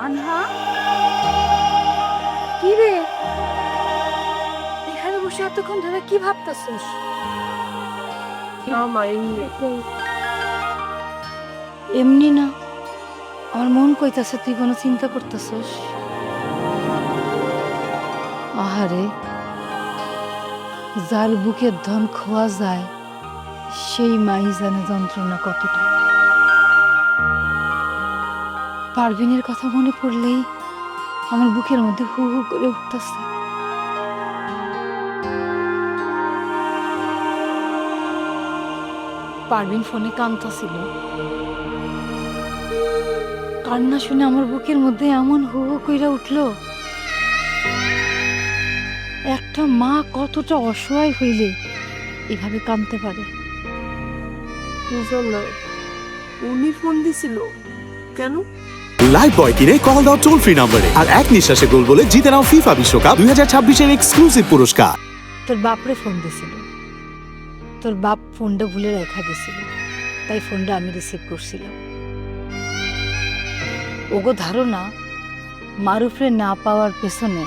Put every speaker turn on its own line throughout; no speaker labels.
আনহা, কি রে? এখানে বসে এতক্ষণ ধরে কি ভাবতেছিস? এমনি না, আমার মন কইতাছে তুই কোনো চিন্তা করতেছিস। আহারে, যার বুকের ধন খোয়া যায় সেই মাই জানে যন্ত্রণা কতটা। পারভিনের কথা মনে পড়লেই আমার বুকের মধ্যে হু হু করে উঠতেছে। পারভিন ফোনে কাঁদতাছিল, কান্না শুনে আমার বুকের মধ্যে এমন হু হু কইরা উঠলো। একটা মা কতটা অসহায় হইলে এভাবে কাঁদতে পারে।
উনি ফোন দিছিল কেন?
লাইফ বয় কিনে কল দাও টোল ফ্রি নম্বরে আর এক নিঃশ্বাসে গোল বলে জিতে নাও ফিফা বিশ্বকাপ 2026 এর এক্সক্লুসিভ পুরস্কার।
তোর বাপরে ফোন দিছিল, তোর বাপ ফোনটা ভুলে রেখা দিছিল, তাই ফোনটা আমি রিসিভ করছিলাম। ওগো ধারণা মারুফরে না পাওয়ার পেছনে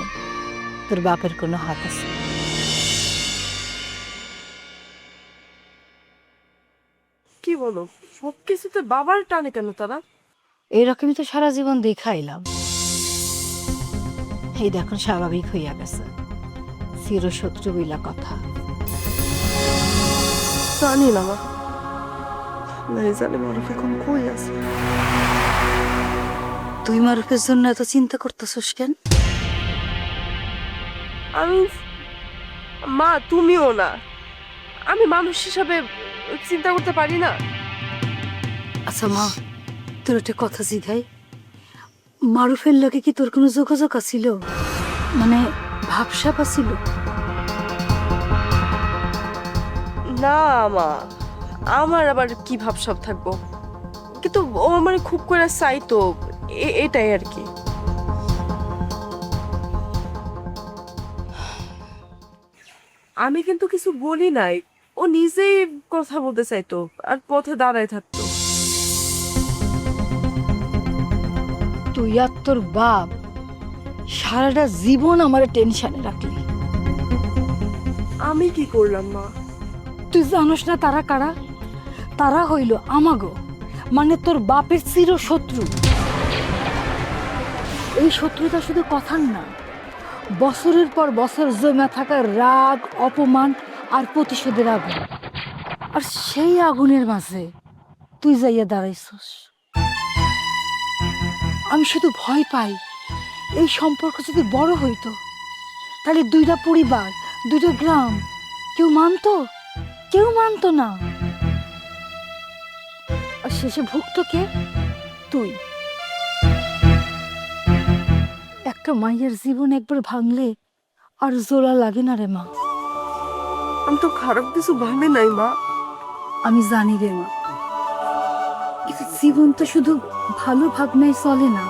তোর বাপের কোনো হাত আছে।
কি বলো, সবকিছুতে বাবার টানে কেন তারা?
এইরকমই তো সারা জীবন দেখাইলাম, এই দেখুন স্বাভাবিক হইয়া গেছে। চিরশত্রু বইলা কথা।
জানি না মা, নাই জানি মারুফ এখন কই আছে।
তুই মারুফের জন্য এত চিন্তা করতেছিস কেন?
আমি মা, তুমিও না, আমি মানুষ হিসাবে চিন্তা করতে পারি না?
আচ্ছা মা, তোর একটা কথা জিগাই, মারুফের লোকে কি তোর কোনো যোগাযোগ আছিল? মানে ভাবসাপ আছিল?
না মা, আমার আবার কি ভাবসাব থাকবো, কিন্তু ও মানে খুব করে চাইতো, এটাই আর কি। আমি কিন্তু কিছু বলি নাই, ও নিজেই কথা বলতে চাইতো আর পথে দাঁড়ায় থাকতো।
তুই আর তোর বাপ সারাটা জীবন আমার টেনশনে রাখলি।
আমি কি করলাম মা?
তুই জানোস না তারা কারা? তারা হইল আমাগো, মানে তোর বাপের চির শত্রু। এই শত্রুতা শুধু কথার না, বছরের পর বছর জমে থাকা রাগ, অপমান আর প্রতিশোধের আগুন। আর সেই আগুনের মাঝে তুই যাইয়া দাঁড়াইছস। আমি শুধু ভয় পাই, এই সম্পর্ক যদি বড় হইতো তাহলে দুইটা পরিবার, দুইটা গ্রাম, কেউ মানতো? কেউ মানতো না। আর শেষে ভুগতো কে? তুই। একটা মায়ের জীবন একবার ভাঙলে আর জোড়া লাগে না রে মা।
আমি তো খারাপ কিছু ভাবি নাই মা।
আমি জানি রে মা, কিন্তু জীবন তো শুধু ভালো ভাবনায় চলে না।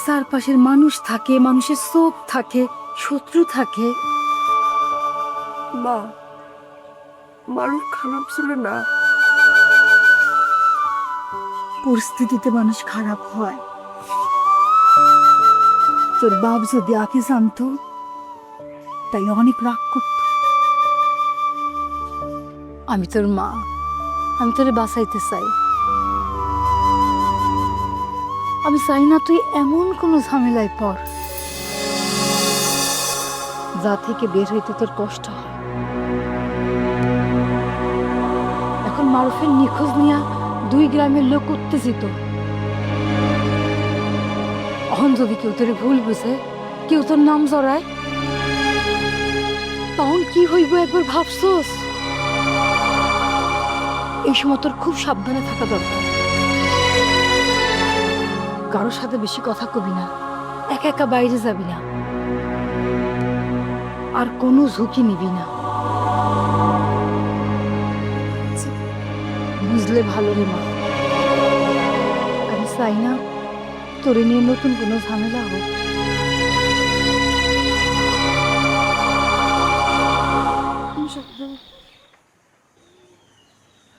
চারপাশের মানুষ থাকে, মানুষের চোখ থাকে, শত্রু থাকে।
মা, মারুফ খারাপ ছিল না।
পরিস্থিতিতে মানুষ খারাপ হয়। তোর বাপ যদি আগে জানতো তাই অনেক রাগ করত। আমি তোর মা, আমি তোরে বাঁচাইতে চাই। আমি চাই না তুই এমন কোনো ঝামেলায় পড় যা থেকে বের হইতে তোর কষ্ট হয়। এখন মারুফের নিখোঁজ নিয়া 2 গ্রামের লোক উত্তেজিত। এখন যদি কেউ তোরে ভুল বুঝে, কেউ তোর নাম জড়ায়, তখন কি হইব একবার ভাবছোস? এই সময় তোর খুব সাবধানে থাকা দরকার। কারোর সাথে বেশি কথা কবি না, একা একা বাইরে যাবি না, আর কোনো ঝুঁকি নিবি না। বুঝলে ভালো রে মা। আমি চাই না তোরে নিয়ে নতুন কোনো ঝামেলা হোক।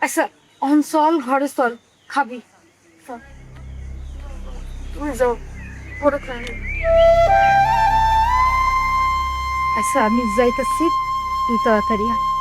আচ্ছা, অন চল, ঘরে চল, খাবি।
তুমি যাও,
আচ্ছা আমি যাইতেছি তুই তাড়াতাড়ি আয়।